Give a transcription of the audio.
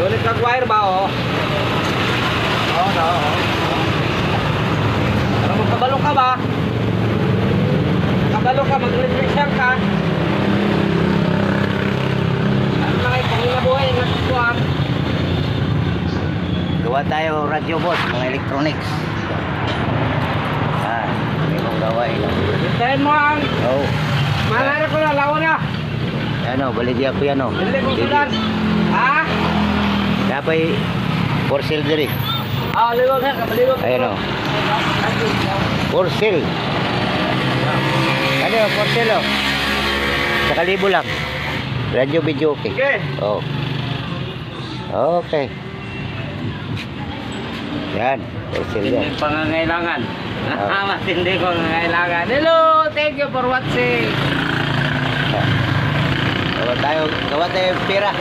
Ulit kag wire ba, oh? Oo, oo. Pero magkabalo ka ba? Kabalo ka, mag-electric shock ka. Ano na kayo, kung inabuhay, nagsusuan. Gawa tayo radio boss, mga electronics. May mong gawain. Hintayin mo ang... Oo. Malari ko na, lawan na. Ano, baligya ko yan o. Hindi ko sudan. Ha? Dapat for sale diri. Ah, liwag na, kabaliwag. Ayan o. For sale. Ano, for sale o. Sa kalibo lang. Radio video okay. Sige. Oo. Okay. Yan. For sale yan. Hindi pangangailangan. Ah. Matindi ko pangangailangan. Hello, thank you for watching. Gawa tayo pera.